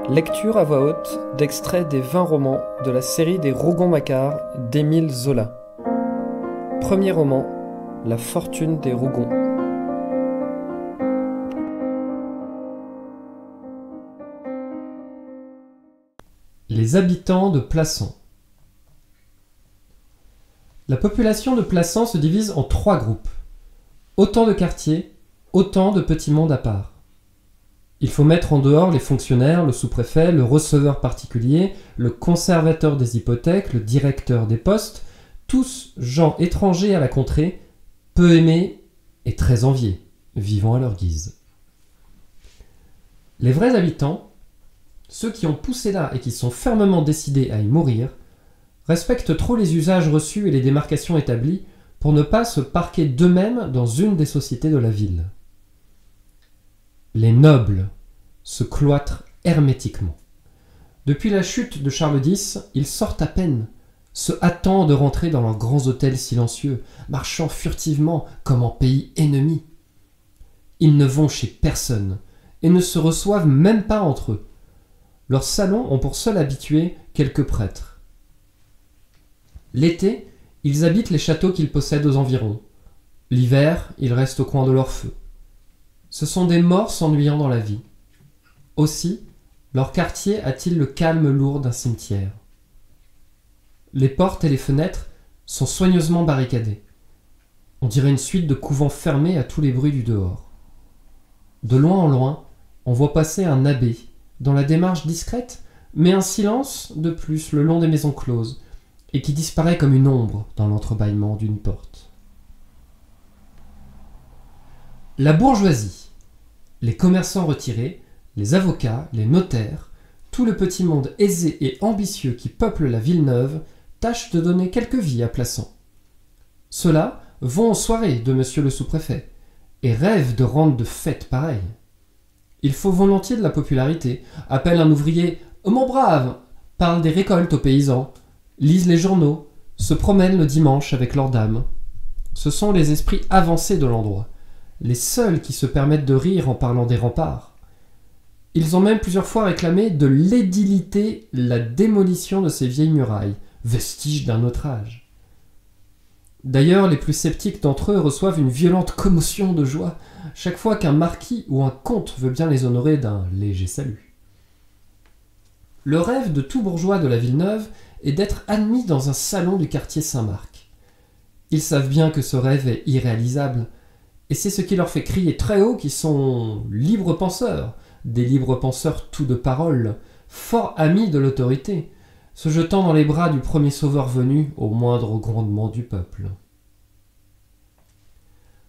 Lecture à voix haute d'extraits des 20 romans de la série des Rougon-Macquart d'Émile Zola. Premier roman, La fortune des Rougon. Les habitants de Plassans. La population de Plassans se divise en 3 groupes. Autant de quartiers, autant de petits mondes à part. Il faut mettre en dehors les fonctionnaires, le sous-préfet, le receveur particulier, le conservateur des hypothèques, le directeur des postes, tous gens étrangers à la contrée, peu aimés et très enviés, vivant à leur guise. Les vrais habitants, ceux qui ont poussé là et qui sont fermement décidés à y mourir, respectent trop les usages reçus et les démarcations établies pour ne pas se parquer d'eux-mêmes dans une des sociétés de la ville. Les nobles se cloîtrent hermétiquement. Depuis la chute de Charles X, ils sortent à peine, se hâtant de rentrer dans leurs grands hôtels silencieux, marchant furtivement comme en pays ennemi. Ils ne vont chez personne et ne se reçoivent même pas entre eux. Leurs salons ont pour seul habitué quelques prêtres. L'été, ils habitent les châteaux qu'ils possèdent aux environs. L'hiver, ils restent au coin de leur feu. Ce sont des morts s'ennuyant dans la vie. Aussi, leur quartier a-t-il le calme lourd d'un cimetière. Les portes et les fenêtres sont soigneusement barricadées. On dirait une suite de couvents fermés à tous les bruits du dehors. De loin en loin, on voit passer un abbé, dont la démarche discrète met un silence de plus le long des maisons closes, et qui disparaît comme une ombre dans l'entrebâillement d'une porte. La bourgeoisie, les commerçants retirés, les avocats, les notaires, tout le petit monde aisé et ambitieux qui peuple la ville neuve, tâchent de donner quelque vie à Plassans. Ceux-là vont aux soirées de monsieur le sous-préfet et rêvent de rendre de fêtes pareilles. Il faut volontiers de la popularité, appellent un ouvrier « Mon brave !», parlent des récoltes aux paysans, lisent les journaux, se promènent le dimanche avec leurs dames. Ce sont les esprits avancés de l'endroit, les seuls qui se permettent de rire en parlant des remparts. Ils ont même plusieurs fois réclamé de l'édilité la démolition de ces vieilles murailles, vestiges d'un autre âge. D'ailleurs, les plus sceptiques d'entre eux reçoivent une violente commotion de joie chaque fois qu'un marquis ou un comte veut bien les honorer d'un léger salut. Le rêve de tout bourgeois de la Villeneuve est d'être admis dans un salon du quartier Saint-Marc. Ils savent bien que ce rêve est irréalisable, et c'est ce qui leur fait crier très haut qu'ils sont libres penseurs, des libres penseurs tout de parole, fort amis de l'autorité, se jetant dans les bras du premier sauveur venu au moindre grondement du peuple.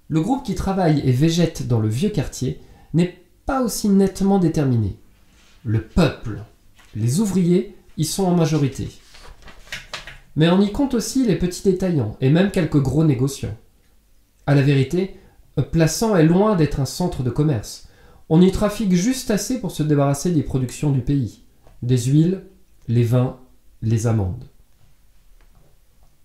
Le groupe qui travaille et végète dans le vieux quartier n'est pas aussi nettement déterminé. Le peuple, les ouvriers, y sont en majorité. Mais on y compte aussi les petits détaillants et même quelques gros négociants. À la vérité, Plassans est loin d'être un centre de commerce. On y trafique juste assez pour se débarrasser des productions du pays, des huiles, les vins, les amandes.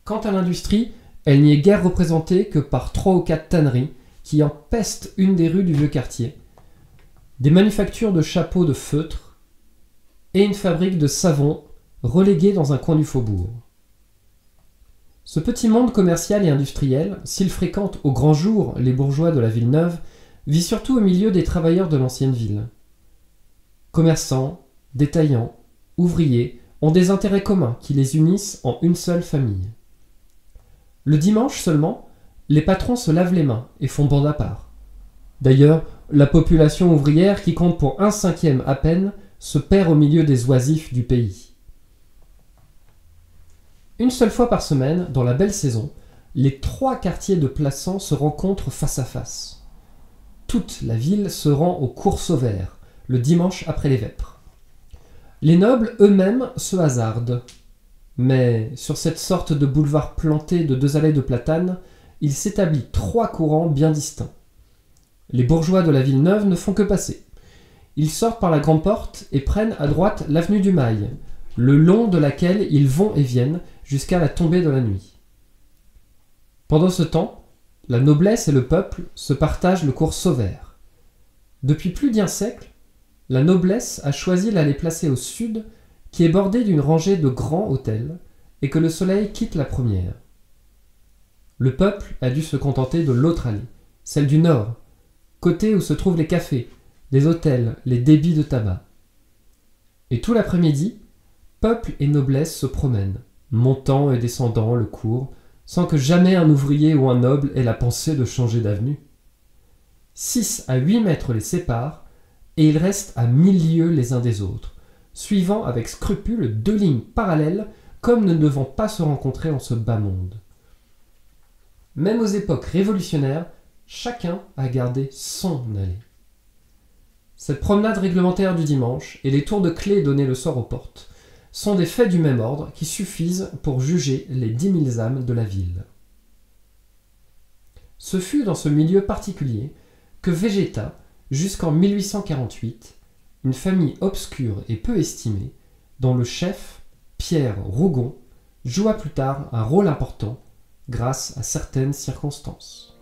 Quant à l'industrie, elle n'y est guère représentée que par 3 ou 4 tanneries qui empestent une des rues du vieux quartier, des manufactures de chapeaux de feutre et une fabrique de savon reléguée dans un coin du faubourg. Ce petit monde commercial et industriel, s'il fréquente au grand jour les bourgeois de la Villeneuve, vit surtout au milieu des travailleurs de l'ancienne ville. Commerçants, détaillants, ouvriers ont des intérêts communs qui les unissent en une seule famille. Le dimanche seulement, les patrons se lavent les mains et font bande à part. D'ailleurs, la population ouvrière, qui compte pour 1/5 à peine, se perd au milieu des oisifs du pays. Une seule fois par semaine, dans la belle saison, les 3 quartiers de Plassans se rencontrent face à face. Toute la ville se rend au cours Sauvert, le dimanche après les vêpres. Les nobles eux-mêmes se hasardent. Mais sur cette sorte de boulevard planté de 2 allées de platanes, il s'établit 3 courants bien distincts. Les bourgeois de la Villeneuve ne font que passer. Ils sortent par la grande porte et prennent à droite l'avenue du Mail, le long de laquelle ils vont et viennent jusqu'à la tombée de la nuit. Pendant ce temps, la noblesse et le peuple se partagent le cours Sauvert. Depuis plus d'un siècle, la noblesse a choisi d'aller placer au sud, qui est bordé d'une rangée de grands hôtels, et que le soleil quitte la première. Le peuple a dû se contenter de l'autre allée, celle du nord, côté où se trouvent les cafés, les hôtels, les débits de tabac. Et tout l'après-midi, peuple et noblesse se promènent, montant et descendant le cours, sans que jamais un ouvrier ou un noble ait la pensée de changer d'avenue. 6 à 8 mètres les séparent, et ils restent à 1000 lieues les uns des autres, suivant avec scrupule 2 lignes parallèles, comme ne devant pas se rencontrer en ce bas monde. Même aux époques révolutionnaires, chacun a gardé son allée. Cette promenade réglementaire du dimanche et les tours de clé donnés le soir aux portes sont des faits du même ordre qui suffisent pour juger les 10 000 âmes de la ville. Ce fut dans ce milieu particulier que végéta, jusqu'en 1848, une famille obscure et peu estimée, dont le chef, Pierre Rougon, joua plus tard un rôle important grâce à certaines circonstances.